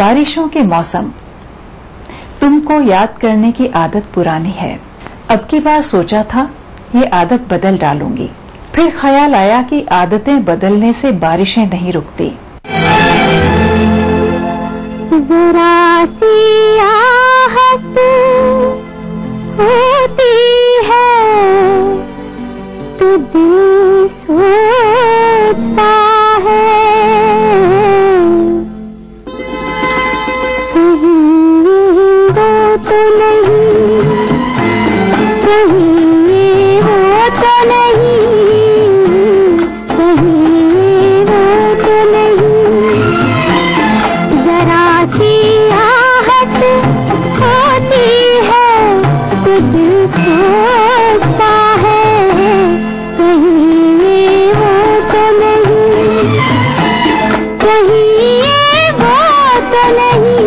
बारिशों के मौसम। तुमको याद करने की आदत पुरानी है। अब की बार सोचा था ये आदत बदल डालूंगी, फिर ख्याल आया कि आदतें बदलने से बारिशें नहीं रुकती। जरा सी आहट होती है तो दिल सोचता है, कहीं वो तो नहीं, कहीं वो तो नहीं, कहीं वो तो नहीं। जरा सी आहट होती है तो दिल सोचता है, कहीं वो तो नहीं, कहीं वो तो नहीं,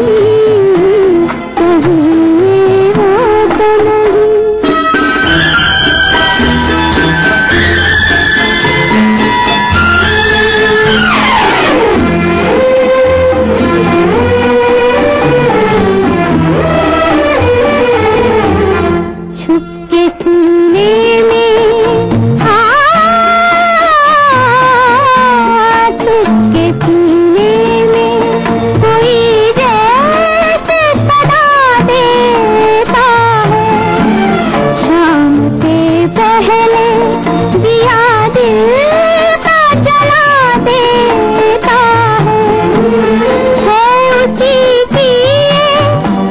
कहीं वो तो नहीं। छुप के सीने में छुप के सीने में कोई जैसे सदा देता है, शाम से पहले दिया दिल का जला देता है उसी की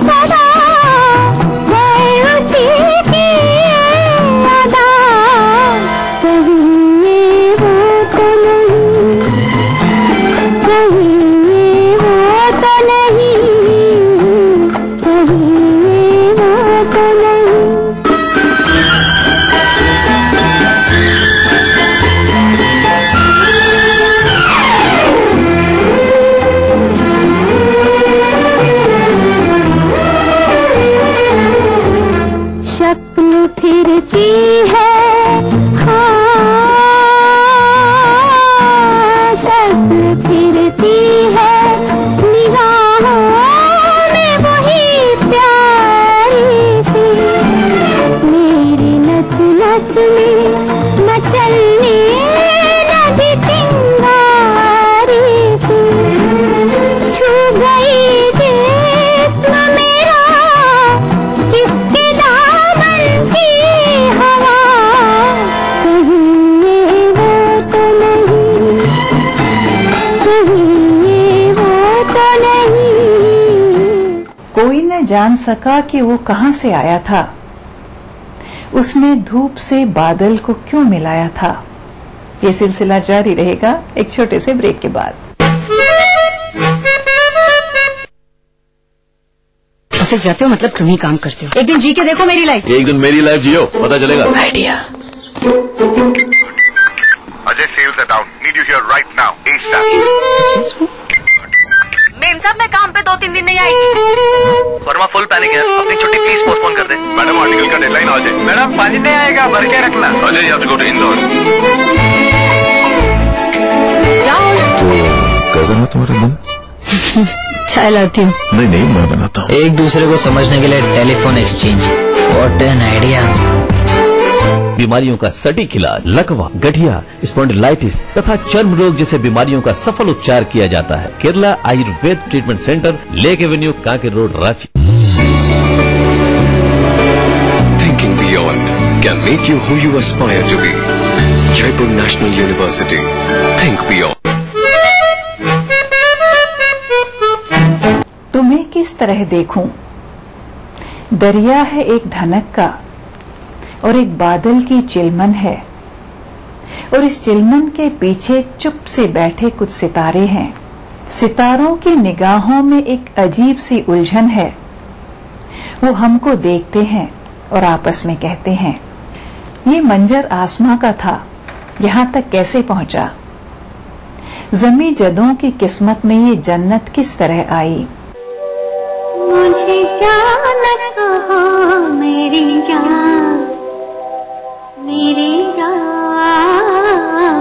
सदा, है उसी की अदा, कहीं वो तो नहीं, कहीं वो तो नहीं, कहीं वो तो नहीं। शक्ल फिरती है, शक्ल फिरती है, निगाहों में वही प्यारी सी, मेरी नस नस में मचलने लगी चिंगारी सी, छू गई जिस्म मेरा किसके दामन की हवा, कहीं वो तो नहीं, कहीं वो तो नहीं। कोई न जान सका कि वो कहां से आया था, उसने धूप से बादल को क्यों मिलाया था। ये सिलसिला जारी रहेगा एक छोटे से ब्रेक के बाद। ऑफिस जाते हो मतलब तुम ही काम करते हो। एक दिन जी के देखो मेरी लाइफ। एक दिन मेरी लाइफ जियो, पता चलेगा। Idea. Ajay, sales are down. Need you here right now. ASAP. Ma'am साहब मैं काम पे 2-3 दिन नहीं आई। वर्मा फुल पैनिक है, अपनी छुट्टी प्लीज पोस्टपोन कर दे। मैडम आर्टिकल का डेडलाइन आ जाए। मैडम पानी नहीं आएगा, भर के रखना। Ajay, you have to go to Indore. तो कैसा रहा तुम्हारा दिन? चाय लाती हूँ। नहीं मैं बनाता हूँ। एक दूसरे को समझने के लिए telephone exchange, what an idea. बीमारियों का सटीक इलाज, लकवा, गठिया, स्पॉन्डिलाइटिस तथा चर्म रोग जैसे बीमारियों का सफल उपचार किया जाता है। Kerala Ayurveda treatment centre, lake avenue, Kanker road, Ranchi. Thinking beyond can make you who you aspire to be. Jaipur National University. Think beyond. तुम्हें किस तरह देखूं? दरिया है एक धनक का और एक बादल की चिलमन है, और इस चिलमन के पीछे चुप से बैठे कुछ सितारे हैं। सितारों की निगाहों में एक अजीब सी उलझन है। वो हमको देखते हैं और आपस में कहते हैं, ये मंजर आसमां का था, यहां तक कैसे पहुंचा? जमी जदों की किस्मत में ये जन्नत किस तरह आई? मुझे क्या न कहो मेरी जान, मेरी जान,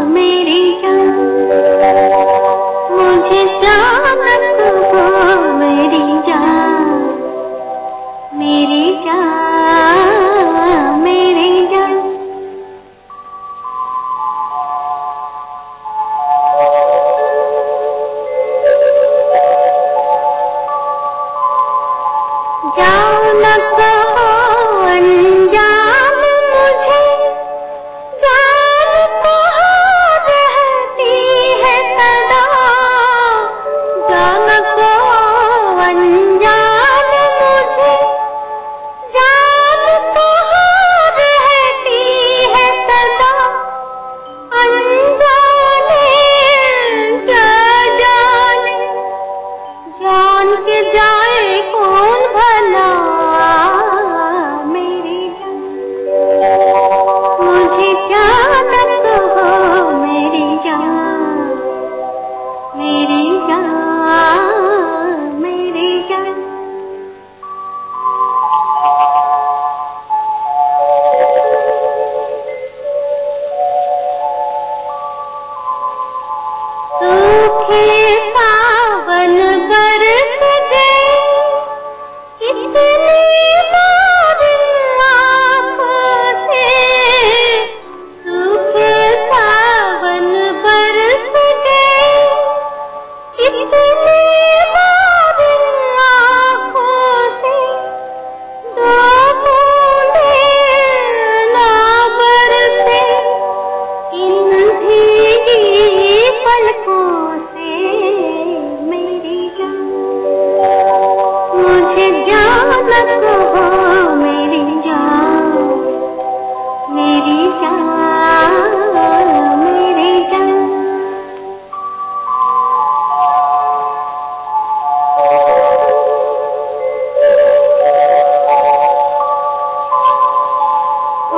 मेरी जान, मुझे क्या न कहो मीठे सावन बरस गए, इतने बादल आँखों से, सूखे सावन बरस गए, इतने बादल आँखों से, दो बूंदे ना बरसे इन भीगी पलकों से मेरी जान। मुझे जान कहो मेरी जान, मेरी जान, मेरी जान।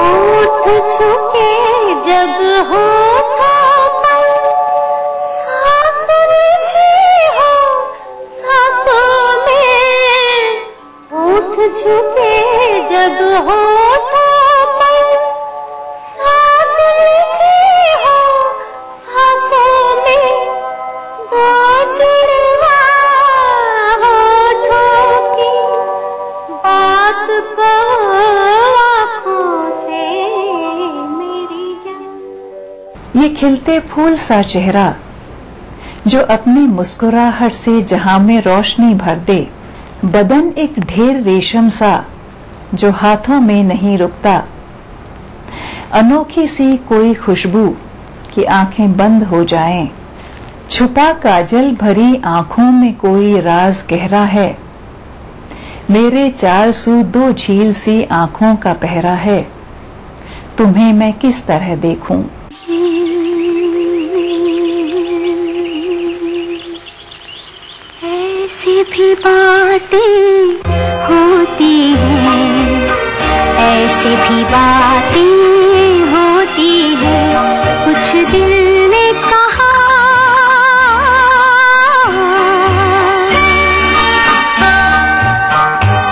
ओठ छुके जब होठों पर, सांस उलझी हो सांसों में। ओठ छुके जब होठों पर, सांस उलझी हो सांसों में। दो जुड़वा होठों की बात कहो आँखों से मेरी जान। ये खिलते फूल सा चेहरा जो अपनी मुस्कुराहट से जहां में रोशनी भर दे, बदन एक ढेर रेशम सा जो हाथों में नहीं रुकता, अनोखी सी कोई खुशबू कि आंखें बंद हो जाएं, छुपा काजल भरी आंखों में कोई राज गहरा है, मेरे 4 सू 2 झील सी आंखों का पहरा है, तुम्हें मैं किस तरह देखूं। ऐसी भी बातें होती हैं, ऐसी भी बातें होती हैं, कुछ दिल ने कहा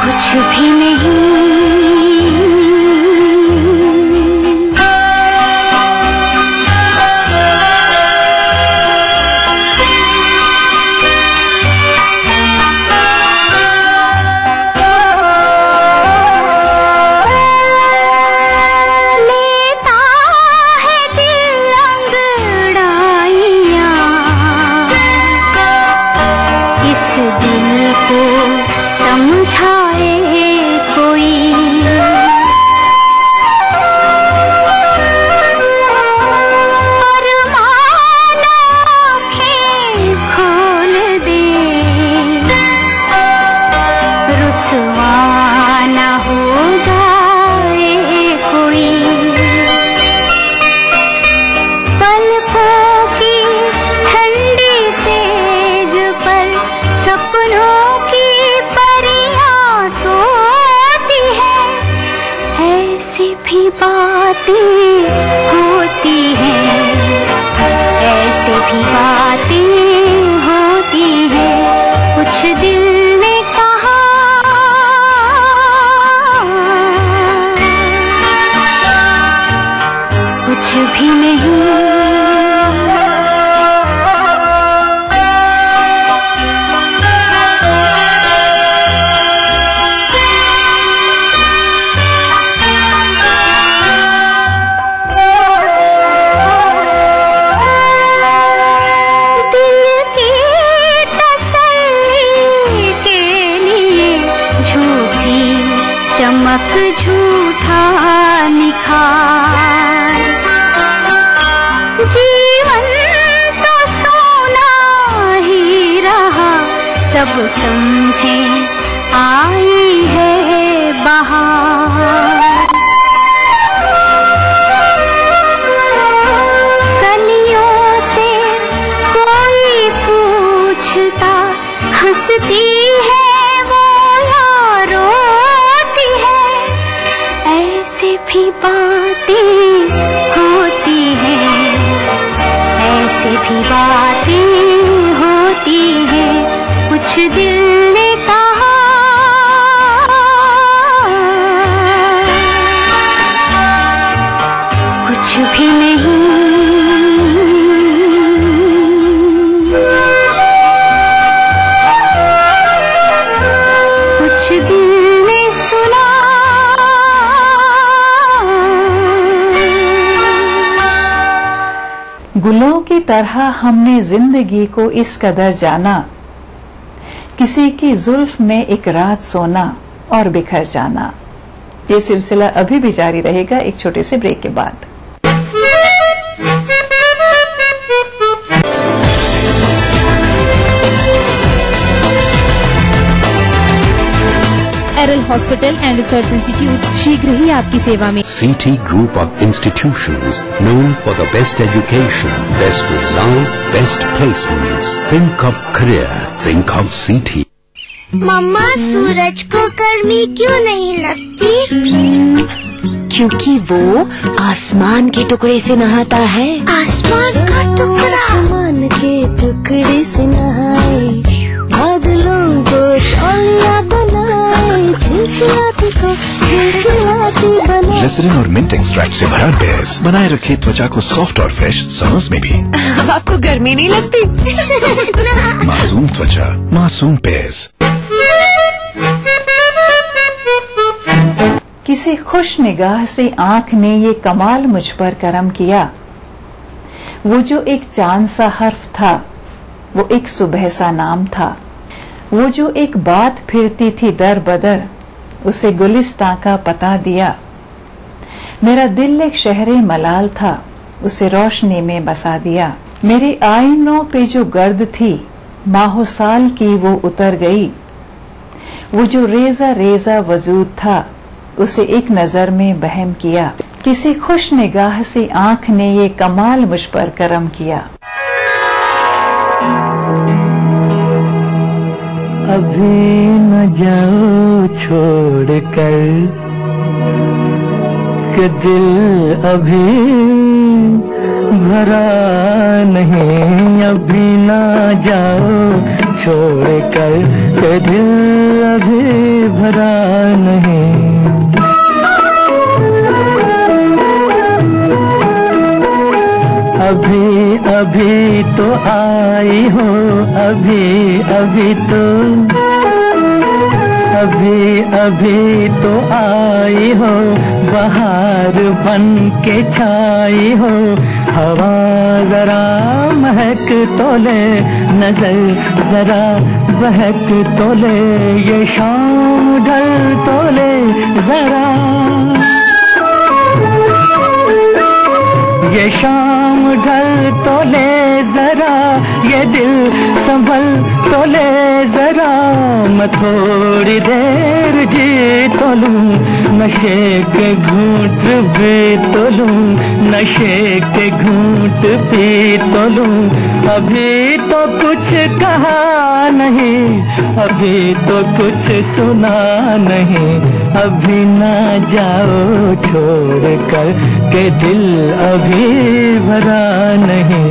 कुछ भी नहीं। चमक झूठा निखार, जीवन तो सोना ही रहा, सब समझे आई है बहार। कलियों से कोई पूछता, हंसती है वो या रोती है, ऐसे भी बातें होती हैं, ऐसे भी बातें होती हैं, कुछ दिल ने कहा कुछ भी नहीं। गुलों की तरह हमने जिंदगी को इस कदर जाना, किसी की जुल्फ में एक रात सोना और बिखर जाना। ये सिलसिला अभी भी जारी रहेगा एक छोटे से ब्रेक के बाद। एरल हॉस्पिटल एंड रिसर्च इंस्टीट्यूट शीघ्र ही आपकी सेवा में। CT Group of Institutions, known for the best education, best results, best placements. Think of career. Think of CT. मम्मा, सूरज को गर्मी क्यों नहीं लगती? क्योंकि वो आसमान के टुकड़े से नहाता है। आसमान का टुकड़ा? आसमान के टुकड़े से नहाए, बादलों को तौलिया बनाए, झिलझिलाती को झिलझिलाती बनाए। ग्लिसरीन और मिंट एक्सट्रैक्ट से भरा बेस बनाए रखे त्वचा को सॉफ्ट और फ्रेश समर्स में भी। अब आपको गर्मी नहीं लगती? मासूम त्वचा, मासूम बेस। किसी खुश निगाह से आंख ने ये कमाल मुझ पर करम किया। वो जो एक चांद सा हर्फ था, वो एक सुबह सा नाम था। वो जो एक बात फिरती थी दर बदर, उसे गुलिस्तां का पता दिया। मेरा दिल एक शहरे मलाल था, उसे रोशनी में बसा दिया। मेरे आईनों पे जो गर्द थी, माहो साल की वो उतर गई। वो जो रेजा रेजा वजूद था, उसे एक नजर में बहम किया। किसी खुश निगाह से आंख ने ये कमाल मुझ पर करम किया। अभी न जाओ छोड़ कर कि दिल अभी भरा नहीं। अभी न जाओ छोड़ कर कि दिल अभी भरा नहीं। अभी अभी तो आई हो, अभी अभी तो, अभी अभी तो आई हो, बहार बन के छाई हो। हवा जरा महक तो ले, नजर जरा बहक तो ले, ये शाम ढल तो ले जरा, ये शाम ढल तो ले जरा, ये दिल संभल तो ले जरा। मैं थोड़ी देर जी तो लूं, नशे के घूंट भी तो लूं, नशे के घूंट पी तो लूं। अभी तो कुछ कहा नहीं, अभी तो कुछ सुना नहीं। अभी ना जाओ छोड़ कर के दिल अभी भरा नहीं।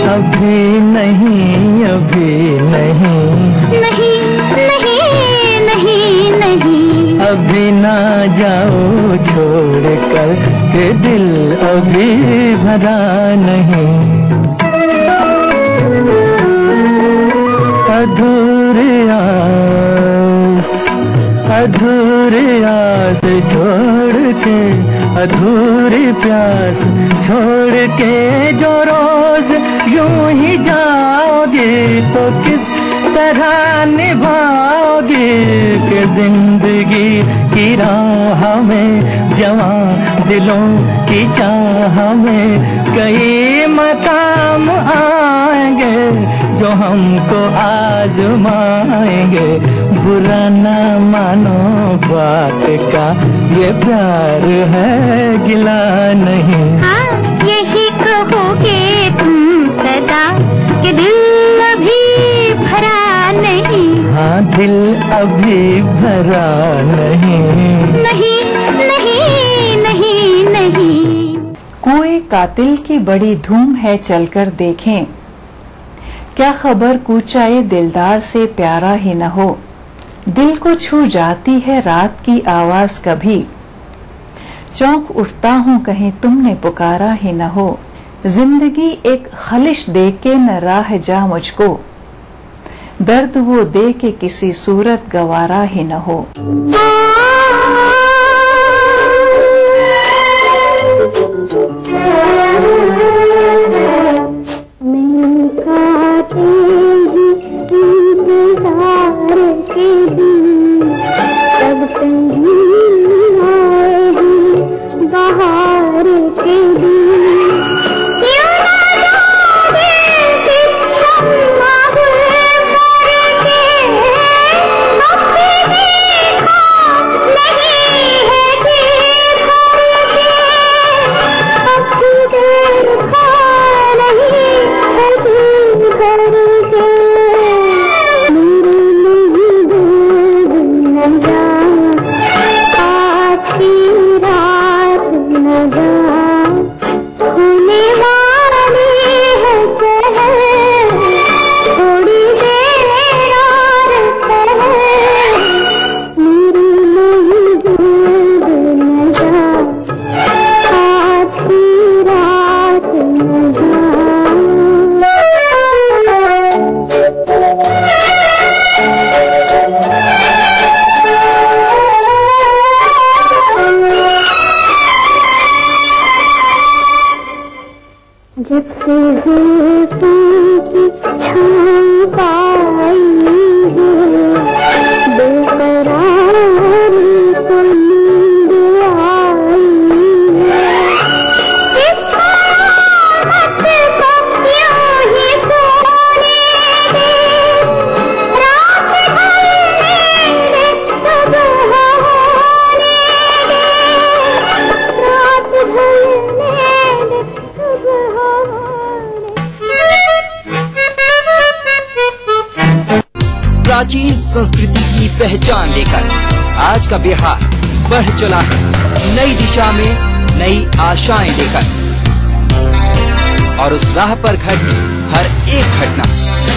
अभी नहीं, अभी नहीं, नहीं नहीं नहीं नहीं। अभी ना जाओ छोड़ कर के दिल अभी भरा नहीं। अधूरी आस छोड़ के, अधूरी प्यास छोड़ के जो रोज यूं ही जाओगे तो किस तरह निभाओगे कि जिंदगी की राह में जवां दिलों की चाह में कई मकाम आएंगे जो हमको आजमाएंगे। बुरा ना मानो बात का, ये प्यार है गिला नहीं। हाँ, यही कहोगे तुम सदा कि दिल अभी भरा नहीं। हाँ, दिल अभी भरा नहीं। नहीं नहीं नहीं नहीं। कुएं कातिल की बड़ी धूम है, चलकर देखें। क्या खबर कूचाए दिलदार से प्यारा ही न हो। दिल को छू जाती है रात की आवाज कभी। चौंक उठता हूँ कहीं तुमने पुकारा ही न हो। जिंदगी एक खलिश दे के न राह जा मुझको। दर्द वो दे के किसी सूरत गवारा ही न हो। जब से जुल्फों की छाँव पाई है, बेकरारी को नींद आई है। इस मोहब्बत को क्यों ही खोने दे, रात भर मेरे सुबह होने दे, रात भर मेरे सुबह। प्राचीन संस्कृति की पहचान लेकर आज का बिहार बढ़ चला है नई दिशा में, नई आशाएं लेकर। और उस राह पर घटी हर एक घटना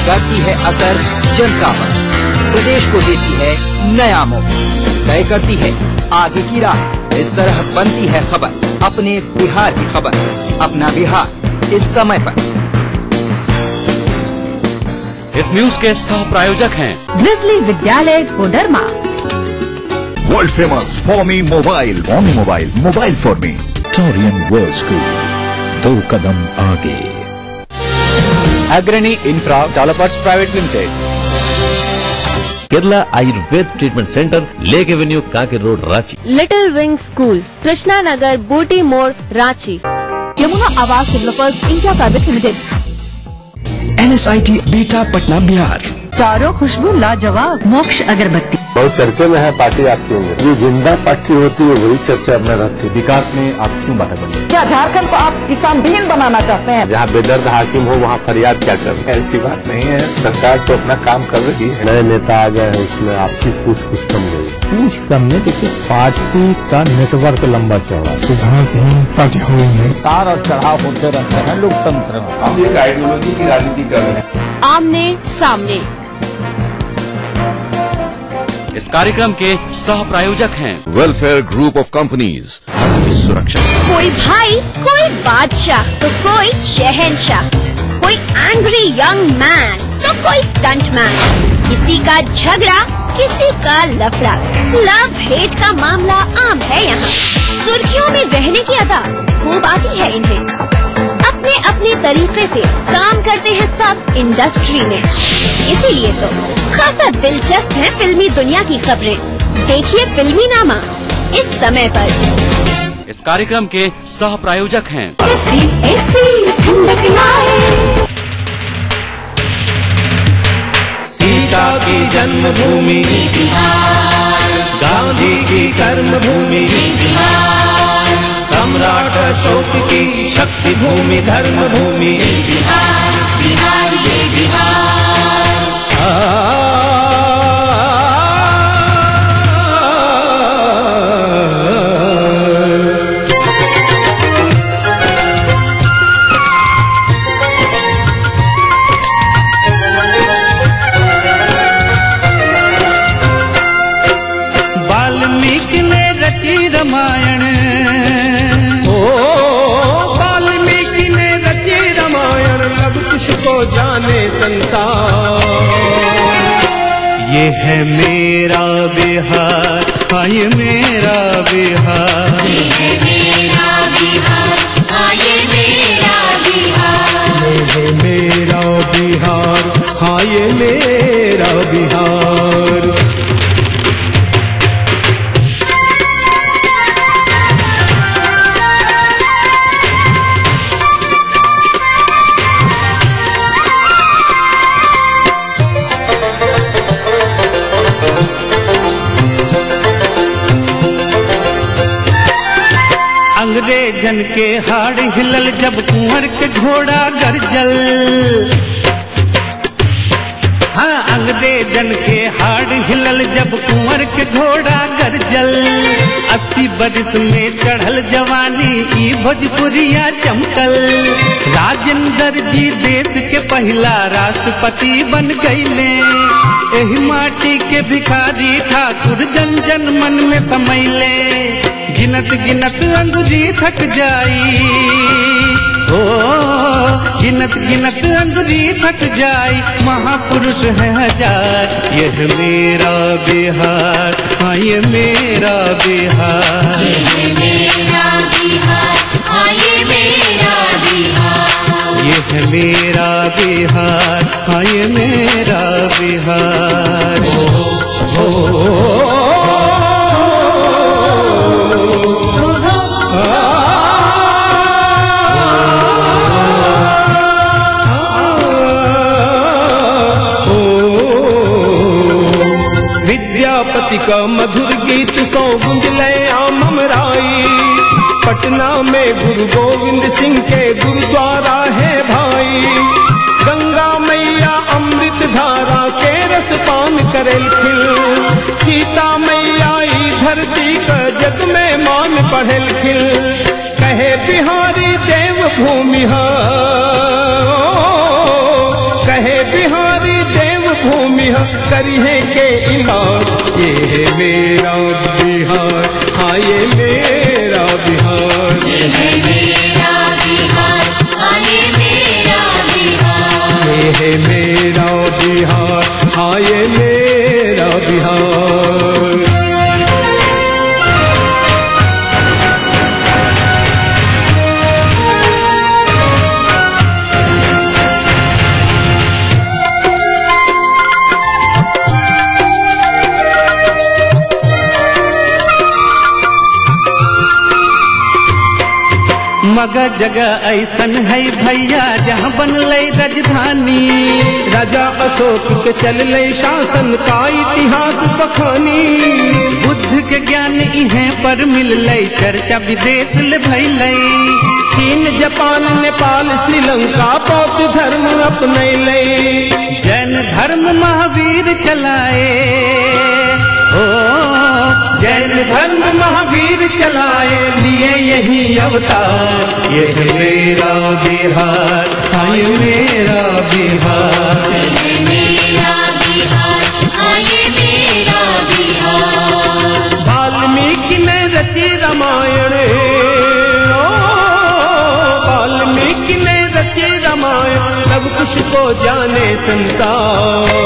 करती है असर जनता पर, प्रदेश को देती है नया मोड़, तय करती है आगे की राह। इस तरह बनती है खबर अपने बिहार की खबर, अपना बिहार इस समय पर। इस न्यूज के सह प्रायोजक हैं ग्रिजली विद्यालय Koderma. World famous Formi mobile, Formi mobile, mobile for me. Torian world school, 2 कदम आगे। Agrani infra developers private limited. Kerala Ayurveda treatment centre, lake avenue, Kanker road, Ranchi. Little wing school, Krishna Nagar, Booti Mor, Ranchi. Yamuna Awas developers India private limited. NSIT beta Patna Bihar. चारों खुशबू लाजवाब, मोक्ष अगरबत्ती। बहुत चर्चे में है पार्टी आपकी होंगे, जो जिंदा पार्टी होती है वही चर्चा में रहती है। विकास में आप क्यों बाधा बने? क्या झारखंड को आप किसान विहीन बनाना चाहते हैं? जहाँ बेदर्द हाकिम हो वहाँ फरियाद क्या कर? ऐसी बात नहीं है, सरकार तो अपना काम कर रही है। नए नेता आ गए हैं, उसमें आपकी पूछ कम नहीं। पूछ कम नहीं, देखिए पार्टी का नेटवर्क लंबा चौड़ा, सिद्धांतहीन पार्टी हुई तार और चढ़ाव होते रहते हैं लोकतंत्र में। हम एक आइडियोलॉजी की राजनीति कर रहे हैं। आमने सामने। इस कार्यक्रम के सह प्रायोजक हैं वेलफेयर ग्रुप ऑफ कंपनीज, सुरक्षा। कोई भाई, कोई बादशाह तो कोई शहंशाह, कोई एंग्री यंग मैन तो कोई स्टंट मैन। किसी का झगड़ा, किसी का लफड़ा, लव हेट का मामला आम है यहाँ। सुर्खियों में रहने की अदा खूब आती है इन्हें। अपने अपने तरीके से काम करते हैं सब इंडस्ट्री में, इसीलिए तो खासा दिलचस्प है फिल्मी दुनिया की खबरें। देखिए फिल्मी नामा इस समय पर। इस कार्यक्रम के सह प्रायोजक हैं सीता की जन्मभूमि गांधी की कर्मभूमि सम्राट अशोक की शक्ति भूमि धर्म भूमि बिहार ये बिहार। वाल्मीकि ने रची रामायण, वाल्मीकि ने रची रामायण, अब कुछ को जाने संसार। ये है मेरा बिहार, हाँ ये मेरा बिहार, ये है मेरा बिहार, हाँ ये मेरा बिहार, ये है मेरा बिहार, हाँ ये मेरा बिहार। अंग्रेजन के हाड़ हिलल जब कुंवर के घोड़ा गरजल, हाँ अंग्रेजन के हाड़ हिलल जब कुंवर के घोड़ा गरजल। 80 बरिस में चढ़ल जवानी ई भोजपुरिया चमकल। राजेंद्र जी देश के पहला राष्ट्रपति बन गईले। एही माटी के भिखारी ठाकुर जन जन मन में समैले। गिनत गिनत अंगुरी थक जाई, ओ गिनत गिनत अंगुरी थक जाई, महापुरुष है हजार। यह मेरा बिहार, हाँ ये मेरा बिहार, ये है मेरा बिहार, हाँ ये मेरा बिहार, ये है मेरा बिहार, हाँ ये मेरा बिहार। विद्यापति का मधुर गीत सौ गुंजले आमराई। पटना में गुरु गोविंद सिंह के गुरुद्वारा है भाई। गंगा मैया अमृत धारा के रस पान करेल खिल। सीता मैया ई धरती का जग में मान पढ़ेल खिल। कहे बिहारी देव भूमि हा, कहे बिहारी देव भूमि हा, करी है के इलाज। ये है मेरा बिहार, हाँ ये मेरा बिहार, ये है मेरा बिहार, हाँ ये मेरा बिहार, ये है मेरा बिहार, हाँ ये मेरा बिहार। मगर जगह ऐसन है भैया जहाँ बनल राजधानी। राजा अशोक के चल शासन का इतिहास बखानी। बुद्ध के ज्ञान इहें पर मिल चर्चा विदेश ले भैल। चीन जापान नेपाल श्रीलंका बौद्ध धर्म अपनैल। जैन धर्म महावीर चलाए, ओ जैन धर्म महावीर चलाए, लिए यही अवतार। ये है मेरा बिहार, हाँ ये मेरा बिहार, ये है मेरा बिहार, हाँ ये मेरा बिहार। वाल्मीकि ने रची रामायण, वाल्मीकि ने रची रामायण, सब कुछ को जाने संसार।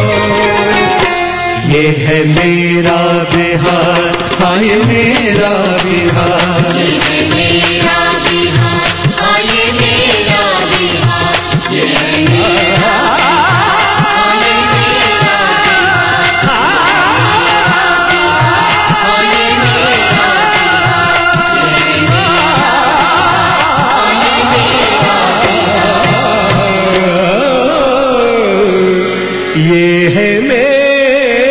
ये है मेरा बिहार, हाँ ये मेरा बिहार, ये है मेरा बिहार, हाँ ये मेरा बिहार, ये है मेरा हाँ ये मेरा बिहार, हाँ ये मेरा ये है मेरा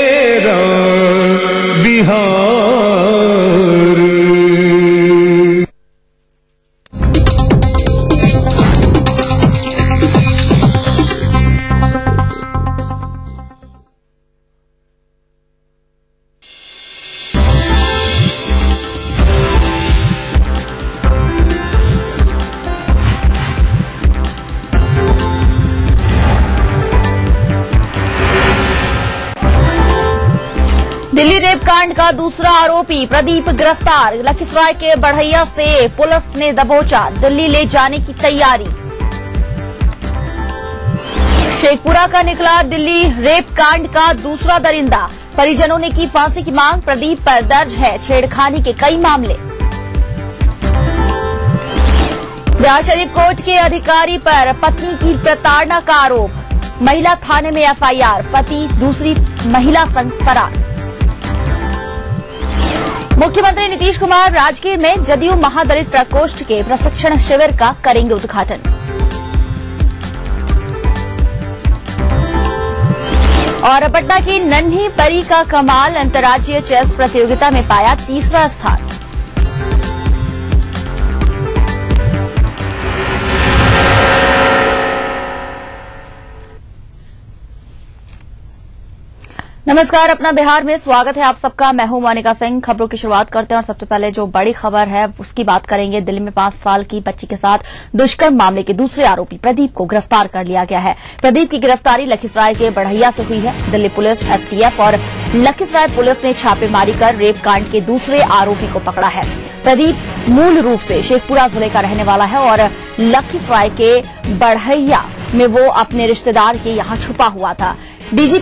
दिल्ली रेप कांड का दूसरा आरोपी प्रदीप गिरफ्तार। लखीसराय के बढ़ैया से पुलिस ने दबोचा, दिल्ली ले जाने की तैयारी। शेखपुरा का निकला दिल्ली रेप कांड का दूसरा दरिंदा, परिजनों ने की फांसी की मांग। प्रदीप पर दर्ज है छेड़खानी के कई मामले। बिहार शरीफ कोर्ट के अधिकारी पर पत्नी की प्रताड़ना का आरोप, महिला थाने में एफआईआर, पति दूसरी महिला संग फरार। मुख्यमंत्री नीतीश कुमार राजगीर में जदयू महादलित प्रकोष्ठ के प्रशिक्षण शिविर का करेंगे उद्घाटन। और पटना की नन्ही परी का कमाल, अंतर्राज्यीय चेस प्रतियोगिता में पाया तीसरा स्थान। नमस्कार, अपना बिहार में स्वागत है आप सबका। मैं हूं मोनिका सिंह। खबरों की शुरुआत करते हैं और सबसे पहले जो बड़ी खबर है उसकी बात करेंगे। दिल्ली में 5 साल की बच्ची के साथ दुष्कर्म मामले के दूसरे आरोपी प्रदीप को गिरफ्तार कर लिया गया है। प्रदीप की गिरफ्तारी लखीसराय के बढ़ैया से हुई है। दिल्ली पुलिस, एसटीएफ और लखीसराय पुलिस ने छापेमारी कर रेप कांड के दूसरे आरोपी को पकड़ा है। प्रदीप मूल रूप से शेखपुरा जिले का रहने वाला है और लखीसराय के बढ़ैया में वो अपने रिश्तेदार के यहां छुपा हुआ था। डीजीपी